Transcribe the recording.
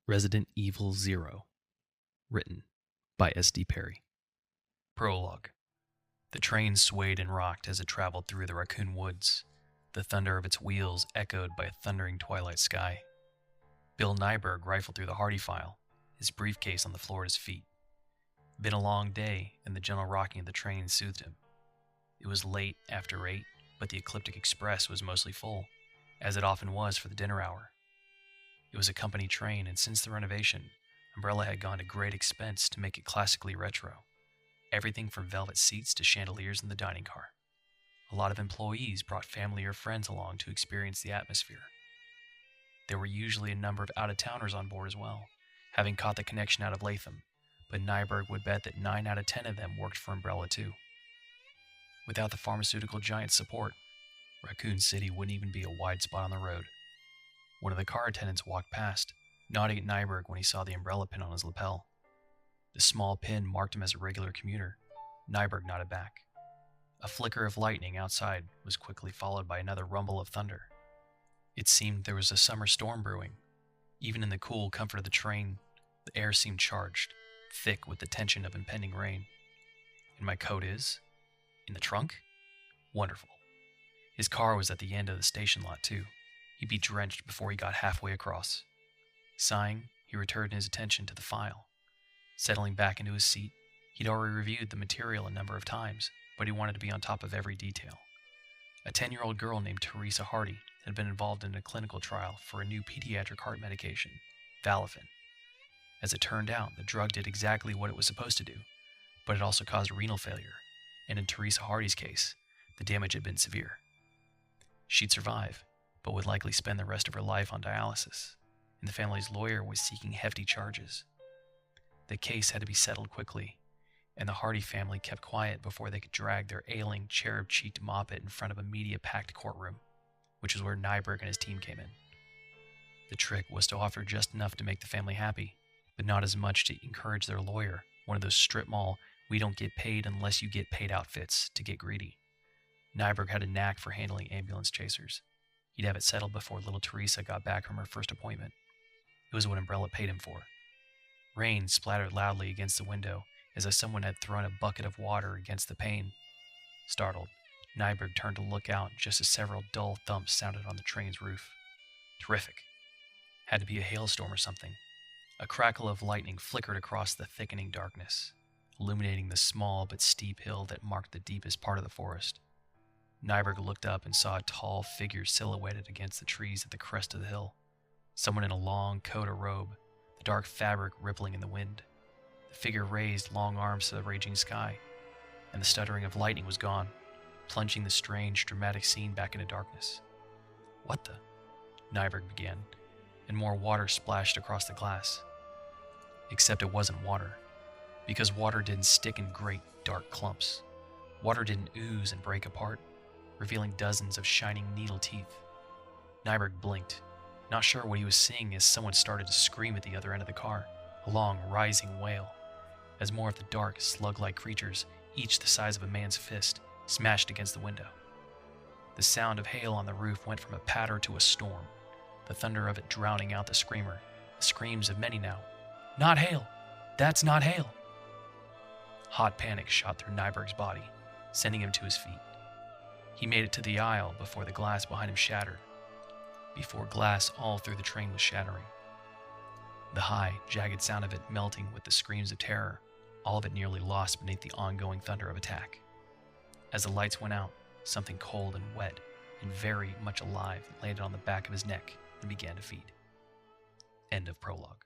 Resident Evil 0. Written by S.D. Perry. Prologue. The train swayed and rocked as it traveled through the Raccoon Woods. The thunder of its wheels echoed by a thundering twilight sky. Bill Nyberg rifled through the Hardy file, his briefcase on the floor at his feet. Been a long day, and the gentle rocking of the train soothed him. It was late after 8, but the Ecliptic Express was mostly full, as it often was for the dinner hour. It was a company train, and since the renovation, Umbrella had gone to great expense to make it classically retro. Everything from velvet seats to chandeliers in the dining car. A lot of employees brought family or friends along to experience the atmosphere. There were usually a number of out-of-towners on board as well, having caught the connection out of Latham, but Nyberg would bet that 9 out of 10 of them worked for Umbrella too. Without the pharmaceutical giant's support, Raccoon City wouldn't even be a wide spot on the road. One of the car attendants walked past, nodding at Nyberg when he saw the umbrella pin on his lapel. The small pin marked him as a regular commuter. Nyberg nodded back. A flicker of lightning outside was quickly followed by another rumble of thunder. It seemed there was a summer storm brewing. Even in the cool comfort of the train, the air seemed charged, thick with the tension of impending rain. And my coat is? In the trunk? Wonderful. His car was at the end of the station lot too. He'd be drenched before he got halfway across. Sighing, he returned his attention to the file. Settling back into his seat, he'd already reviewed the material a number of times, but he wanted to be on top of every detail. A 10-year-old girl named Teresa Hardy had been involved in a clinical trial for a new pediatric heart medication, Valafin. As it turned out, the drug did exactly what it was supposed to do, but it also caused renal failure, and in Teresa Hardy's case, the damage had been severe. She'd survive, but would likely spend the rest of her life on dialysis, and the family's lawyer was seeking hefty charges. The case had to be settled quickly, and the Hardy family kept quiet before they could drag their ailing, cherub-cheeked moppet in front of a media-packed courtroom, which is where Nyberg and his team came in. The trick was to offer just enough to make the family happy, but not as much to encourage their lawyer, one of those strip mall, we don't get paid unless you get paid outfits, to get greedy. Nyberg had a knack for handling ambulance chasers. He'd have it settled before little Teresa got back from her first appointment. It was what Umbrella paid him for. Rain splattered loudly against the window as if someone had thrown a bucket of water against the pane. Startled, Nyberg turned to look out just as several dull thumps sounded on the train's roof. Terrific. Had to be a hailstorm or something. A crackle of lightning flickered across the thickening darkness, illuminating the small but steep hill that marked the deepest part of the forest. Nyberg looked up and saw a tall figure silhouetted against the trees at the crest of the hill. Someone in a long coat or robe, the dark fabric rippling in the wind. The figure raised long arms to the raging sky, and the stuttering of lightning was gone, plunging the strange, dramatic scene back into darkness. What the? Nyberg began, and more water splashed across the glass. Except it wasn't water, because water didn't stick in great, dark clumps. Water didn't ooze and break apart, revealing dozens of shining needle teeth. Nyberg blinked, not sure what he was seeing as someone started to scream at the other end of the car, a long, rising wail, as more of the dark, slug-like creatures, each the size of a man's fist, smashed against the window. The sound of hail on the roof went from a patter to a storm, the thunder of it drowning out the screamer, the screams of many now. Not hail! That's not hail! Hot panic shot through Nyberg's body, sending him to his feet. He made it to the aisle before the glass behind him shattered, before glass all through the train was shattering. The high, jagged sound of it melting with the screams of terror, all of it nearly lost beneath the ongoing thunder of attack. As the lights went out, something cold and wet and very much alive landed on the back of his neck and began to feed. End of prologue.